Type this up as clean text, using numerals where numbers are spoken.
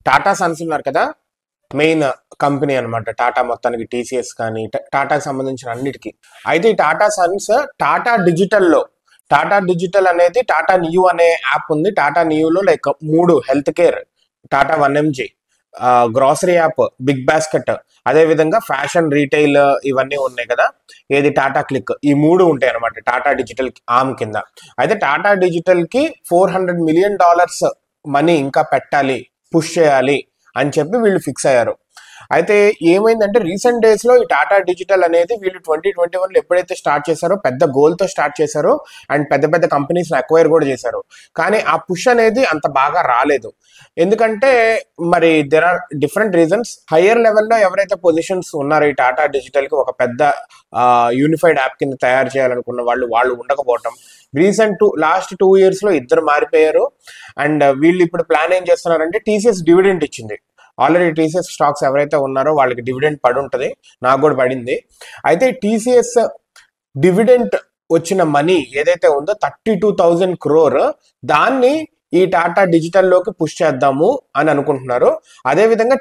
Tata Sons ఉన్నారు కదా, main company అనమాట టాటా మొత్తానికి, టీసీఎస్ కానీ టాటాకి సంబంధించిన అన్నిటికీ. అయితే ఈ టాటా సన్స్ టాటా డిజిటల్ అనేది టాటా న్యూ అనే యాప్ ఉంది. టాటా న్యూలో like 3 health care, Tata 1mg, grocery app BigBasket, అదే విధంగా ఫ్యాషన్ రీటైల్ ఇవన్నీ ఉన్నాయి కదా, ఏది టాటా క్లిక్, ఈ 3 ఉంటాయి అనమాట టాటా డిజిటల్ ఆర్మ్ కింద. అయితే టాటా డిజిటల్ కి $400 million మనీ ఇంకా పెట్టాలి, పుష్ చేయాలి అని చెప్పి వీళ్ళు ఫిక్స్ అయ్యారు. అయితే ఏమైందంటే రీసెంట్ డేస్ లో ఈ టాటా డిజిటల్ అనేది వీళ్ళు 2021లో ఎప్పుడైతే స్టార్ట్ చేశారో పెద్ద గోల్ తో స్టార్ట్ చేశారో, అండ్ పెద్ద పెద్ద కంపెనీస్ అక్వైర్ కూడా చేశారు. కానీ ఆ పుష్ అనేది అంత బాగా రాలేదు. ఎందుకంటే మరి there are different reasons. Higher లెవెల్లో ఎవరైతే పొజిషన్స్ ఉన్నారో ఈ టాటా డిజిటల్ కి ఒక పెద్ద యూనిఫైడ్ యాప్ కింద తయారు చేయాలనుకున్న వాళ్ళు ఉండకపోవటం, లాస్ట్ 2 years లో ఇద్దరు మారిపోయారు. అండ్ వీళ్ళు ఇప్పుడు ప్లాన్ ఏం చేస్తున్నారంటే, టీసీఎస్ డివిడెంట్ ఇచ్చింది. ఆల్రెడీ టీసీఎస్ స్టాక్స్ ఎవరైతే ఉన్నారో వాళ్ళకి డివిడెంట్ పడి ఉంటుంది, నాకు కూడా పడింది. అయితే టీసీఎస్ డివిడెంట్ వచ్చిన మనీ ఏదైతే ఉందో 32,000 crore, దాన్ని ఈ టాటా డిజిటల్ లోకి పుష్ చేద్దాము అని అనుకుంటున్నారు. అదేవిధంగా